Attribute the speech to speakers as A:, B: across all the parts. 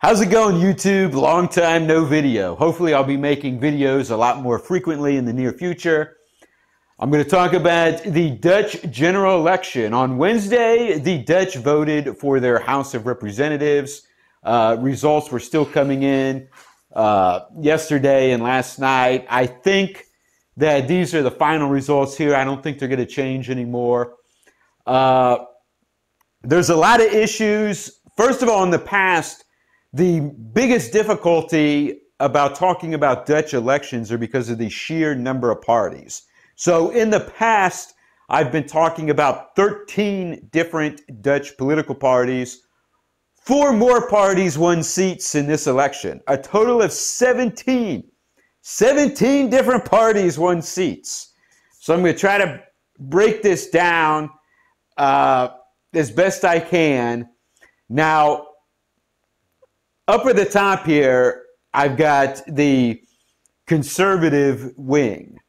A: How's it going, YouTube? Long time no video. Hopefully I'll be making videos a lot more frequently in the near future. I'm going to talk about the Dutch general election. On Wednesday, the Dutch voted for their House of Representatives. Results were still coming in yesterday and last night. I think that these are the final results here. I don't think they're going to change anymore. There's a lot of issues. First of all, in the past, the biggest difficulty about talking about Dutch elections are because of the sheer number of parties. So in the past, I've been talking about 13 different Dutch political parties. 4 more parties won seats in this election. A total of 17. 17 different parties won seats. So I'm going to try to break this down as best I can. Now, up at the top here, I've got the conservative wing.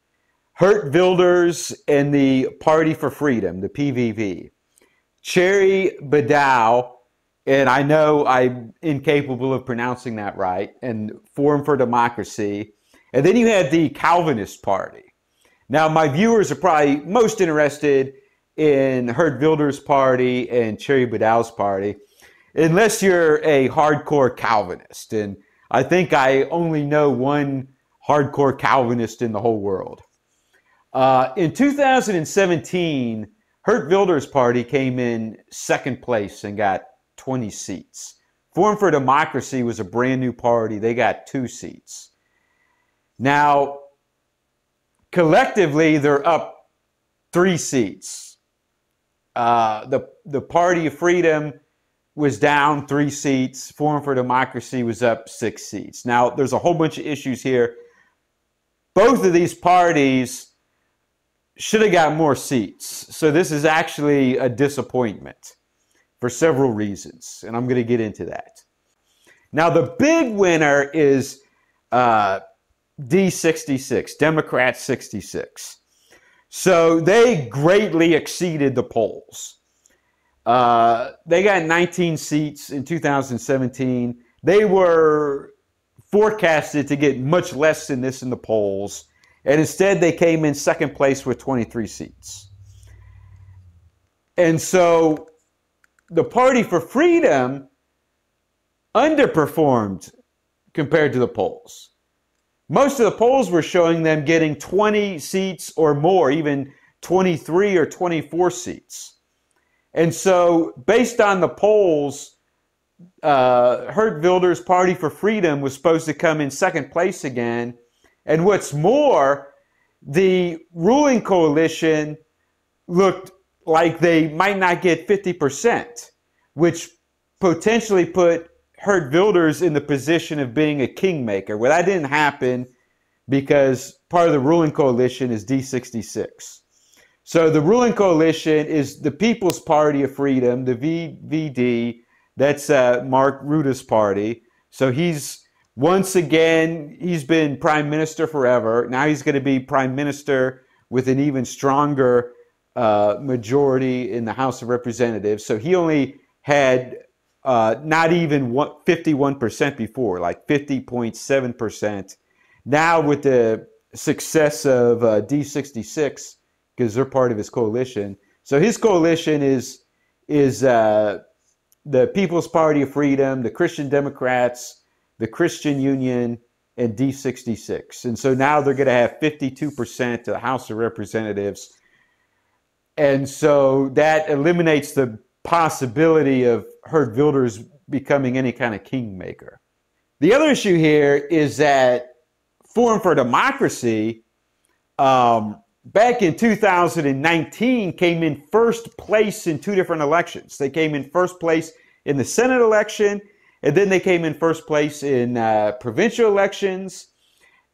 A: Geert Wilders and the Party for Freedom, the PVV. Thierry Baudet, and I know I'm incapable of pronouncing that right, and Forum for Democracy. And then you have the Calvinist Party. Now, my viewers are probably most interested in Geert Wilders' party and Thierry Baudet's party, unless you're a hardcore Calvinist. And I think I only know one hardcore Calvinist in the whole world. In 2017, Geert Wilders' party came in second place and got 20 seats. Forum for Democracy was a brand new party. They got 2 seats. Now, collectively, they're up 3 seats. The Party of Freedom was down 3 seats. Forum for Democracy was up 6 seats. Now, there's a whole bunch of issues here. Both of these parties should have got more seats. So this is actually a disappointment for several reasons, and I'm going to get into that. Now, the big winner is D66, Democrat 66. So they greatly exceeded the polls. They got 19 seats in 2017. They were forecasted to get much less than this in the polls, and instead they came in second place with 23 seats. And so the Party for Freedom underperformed compared to the polls. Most of the polls were showing them getting 20 seats or more, even 23 or 24 seats. And so based on the polls, Geert Wilders' Party for Freedom was supposed to come in second place again. And what's more, the ruling coalition looked like they might not get 50%, which potentially put Geert Wilders in the position of being a kingmaker. Well, that didn't happen because part of the ruling coalition is D66. So the ruling coalition is the People's Party of Freedom, the VVD. That's Mark Rutte's party. So he's been prime minister forever. Now he's going to be prime minister with an even stronger majority in the House of Representatives. So he only had not even 51% before, like 50.7%. Now with the success of D66, because they're part of his coalition. So his coalition is the People's Party of Freedom, the Christian Democrats, the Christian Union, and D66. And so now they're going to have 52% of the House of Representatives. And so that eliminates the possibility of Geert Wilders becoming any kind of kingmaker. The other issue here is that Forum for Democracy, back in 2019, came in first place in 2 different elections. They came in first place in the Senate election, and then they came in first place in provincial elections,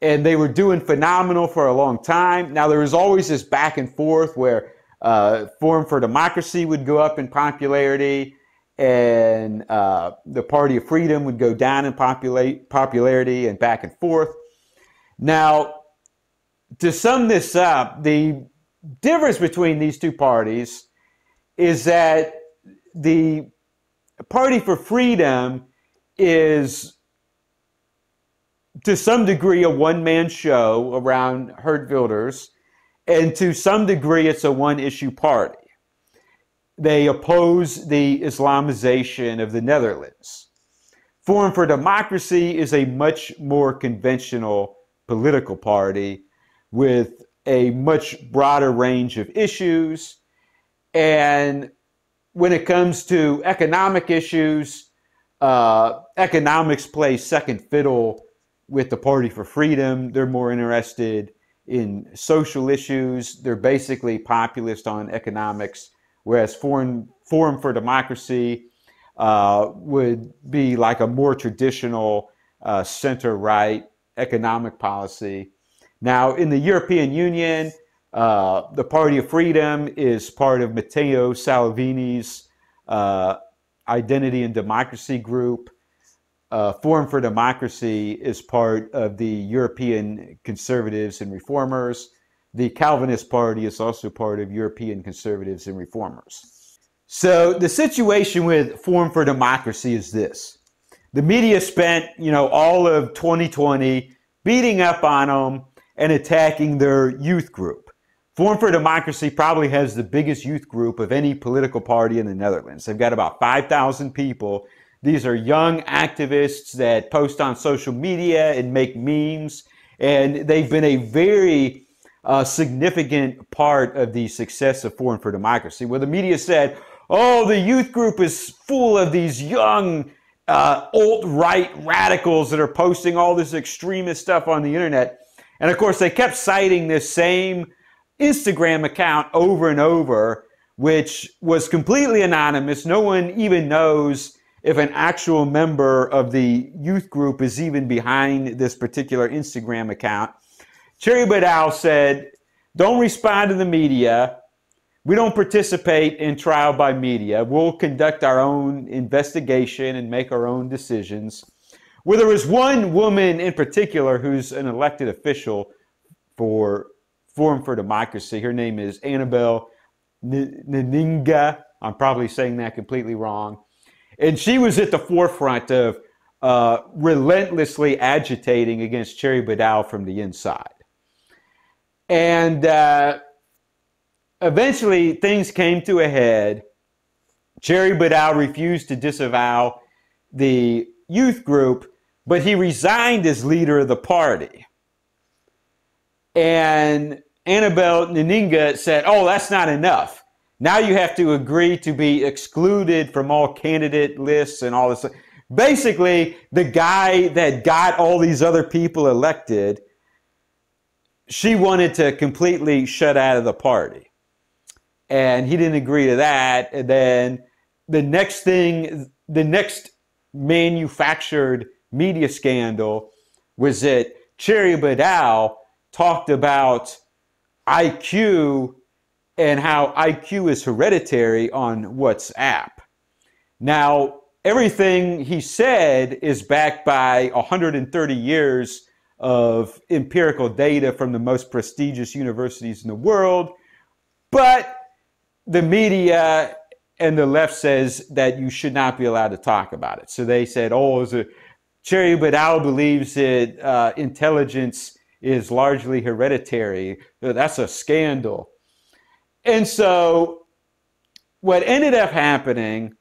A: and they were doing phenomenal for a long time. Now, there was always this back and forth where Forum for Democracy would go up in popularity, and the Party of Freedom would go down in popularity, and back and forth. Now, to sum this up, the difference between these 2 parties is that the Party for Freedom is to some degree a one-man show around Geert Wilders, and to some degree it's a one-issue party. They oppose the Islamization of the Netherlands. Forum for Democracy is a much more conventional political party with a much broader range of issues. And when it comes to economic issues, economics plays second fiddle with the Party for Freedom. They're more interested in social issues. They're basically populist on economics, whereas Forum for Democracy would be like a more traditional center-right economic policy. Now, in the European Union, the Party of Freedom is part of Matteo Salvini's Identity and Democracy group. Forum for Democracy is part of the European Conservatives and Reformers. The Calvinist Party is also part of European Conservatives and Reformers. So the situation with Forum for Democracy is this. The media spent, all of 2020 beating up on them and attacking their youth group. Forum for Democracy probably has the biggest youth group of any political party in the Netherlands. They've got about 5,000 people. These are young activists that post on social media and make memes, and they've been a very significant part of the success of Forum for Democracy, where the media said, oh, the youth group is full of these young alt-right radicals that are posting all this extremist stuff on the internet. And of course, they kept citing this same Instagram account over and over, which was completely anonymous. No one even knows if an actual member of the youth group is even behind this particular Instagram account. Thierry Baudet said, don't respond to the media. We don't participate in trial by media. We'll conduct our own investigation and make our own decisions. Well, there was one woman in particular who's an elected official for Forum for Democracy. Her name is Annabelle Nninga. I'm probably saying that completely wrong. And she was at the forefront of relentlessly agitating against Thierry Baudet from the inside. And eventually things came to a head. Thierry Baudet refused to disavow the youth group, but he resigned as leader of the party. And Annabelle Nninga said, oh, that's not enough. Now you have to agree to be excluded from all candidate lists and all this. Basically, the guy that got all these other people elected, she wanted to completely shut out of the party. And he didn't agree to that. And then the next manufactured media scandal was that Thierry Baudet talked about IQ and how IQ is hereditary on WhatsApp. Now, everything he said is backed by 130 years of empirical data from the most prestigious universities in the world, but the media and the left says that you should not be allowed to talk about it. So they said, oh, Thierry Baudet believes that intelligence is largely hereditary. That's a scandal. And so what ended up happening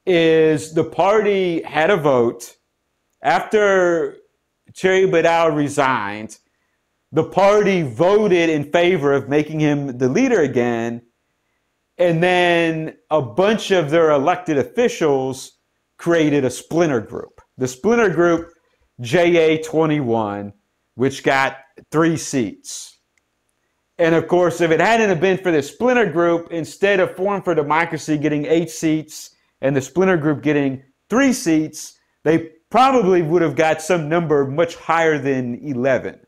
A: is the party had a vote. After Thierry Baudet resigned, the party voted in favor of making him the leader again. And then a bunch of their elected officials created a splinter group. The splinter group, JA21, which got 3 seats. And of course, if it hadn't have been for the splinter group, instead of Forum for Democracy getting 8 seats and the splinter group getting 3 seats, they probably would have got some number much higher than 11.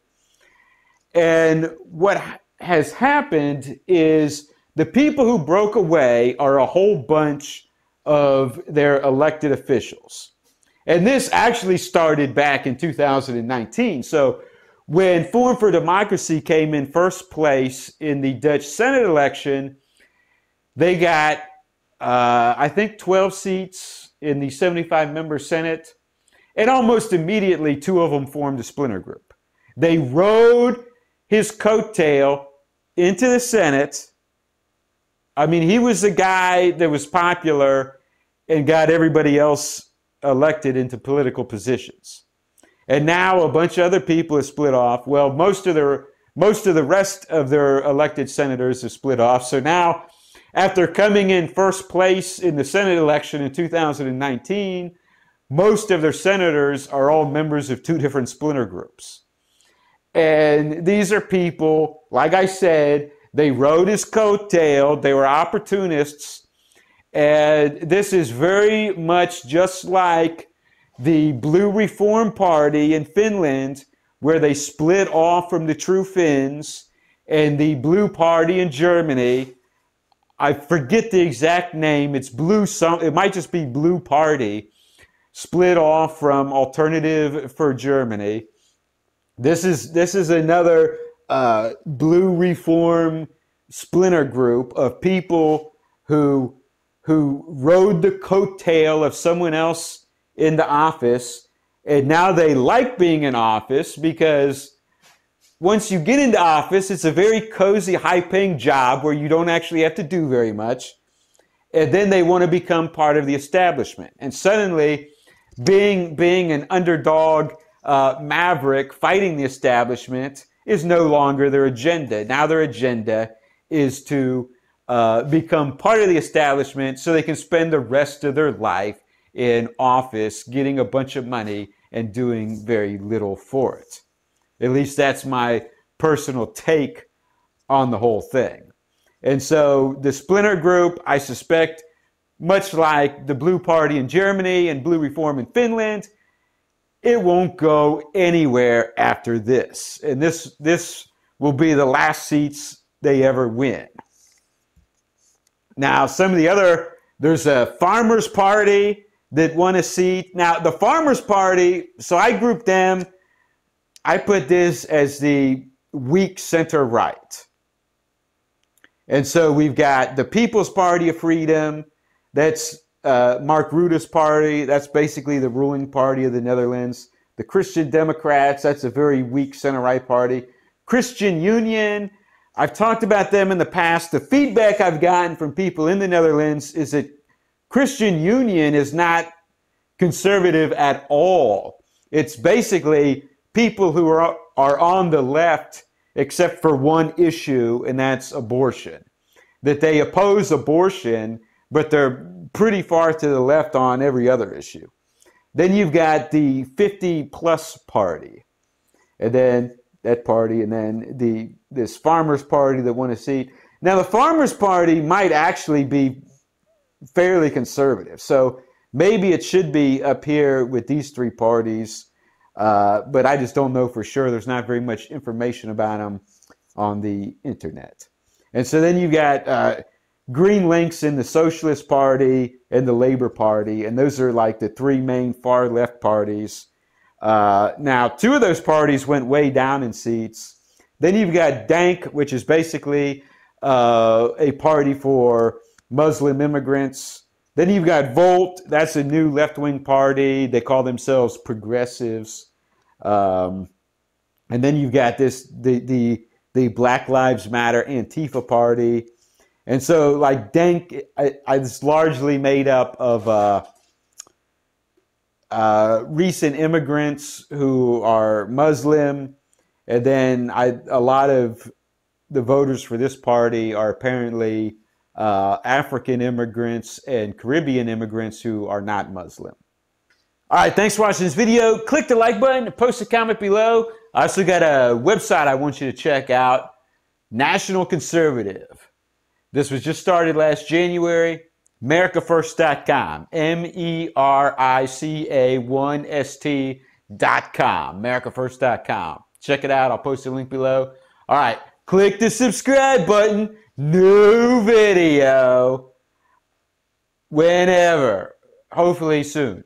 A: And what has happened is the people who broke away are a whole bunch of their elected officials. And this actually started back in 2019. So when Forum for Democracy came in first place in the Dutch Senate election, they got, I think, 12 seats in the 75-member Senate. And almost immediately, two of them formed a splinter group. They rode his coattail into the Senate. I mean, he was the guy that was popular and got everybody else elected into political positions. And now a bunch of other people have split off. Well, most of the rest of their elected senators have split off. So now, after coming in first place in the Senate election in 2019, most of their senators are all members of two different splinter groups. And these are people, like I said, they rode his coattail, they were opportunists, and this is very much just like the Blue Reform Party in Finland, where they split off from the True Finns, and the Blue Party in Germany. I forget the exact name. It's Blue. It might just be Blue Party, split off from Alternative for Germany. This is another Blue Reform splinter group of people who rode the coattail of someone else in the office, and now they like being in office because once you get into office, it's a very cozy, high-paying job where you don't actually have to do very much, and then they want to become part of the establishment. And suddenly, being an underdog maverick fighting the establishment is no longer their agenda. Now their agenda is to become part of the establishment so they can spend the rest of their life in office getting a bunch of money and doing very little for it. At least that's my personal take on the whole thing. And so the splinter group, I suspect, much like the Blue Party in Germany and Blue Reform in Finland, it won't go anywhere after this. And this will be the last seats they ever win. Now, some of the other, there's a Farmers Party that won a seat. Now, the Farmers Party, so I grouped them, I put this as the weak center-right. And so we've got the People's Party of Freedom, that's Mark Rutte's party, that's basically the ruling party of the Netherlands. The Christian Democrats, that's a very weak center-right party. Christian Union, I've talked about them in the past. The feedback I've gotten from people in the Netherlands is that Christian Union is not conservative at all. It's basically people who are on the left except for one issue, and that's abortion. That they oppose abortion, but they're pretty far to the left on every other issue. Then you've got the 50-plus party, and then that party, and then this Farmers Party that won a seat. Now, the Farmers Party might actually be fairly conservative, so maybe it should be up here with these three parties, but I just don't know for sure. There's not very much information about them on the internet. And so then you've got green links in the Socialist Party and the Labor Party, and those are like the three main far left parties. Now, two of those parties went way down in seats. Then you've got Dank, which is basically a party for Muslim immigrants. Then you've got Volt, that's a new left-wing party. They call themselves progressives. And then you've got the Black Lives Matter Antifa party. And so, like, Dank is largely made up of recent immigrants who are Muslim. And then a lot of the voters for this party are apparently African immigrants and Caribbean immigrants who are not Muslim. All right, thanks for watching this video. Click the like button, post a comment below. I also got a website I want you to check out, National Conservative. This was just started last January, americafirst.com, MERICA1ST.com, americafirst.com. Check it out. I'll post a link below. All right, click the subscribe button. New video whenever, hopefully soon.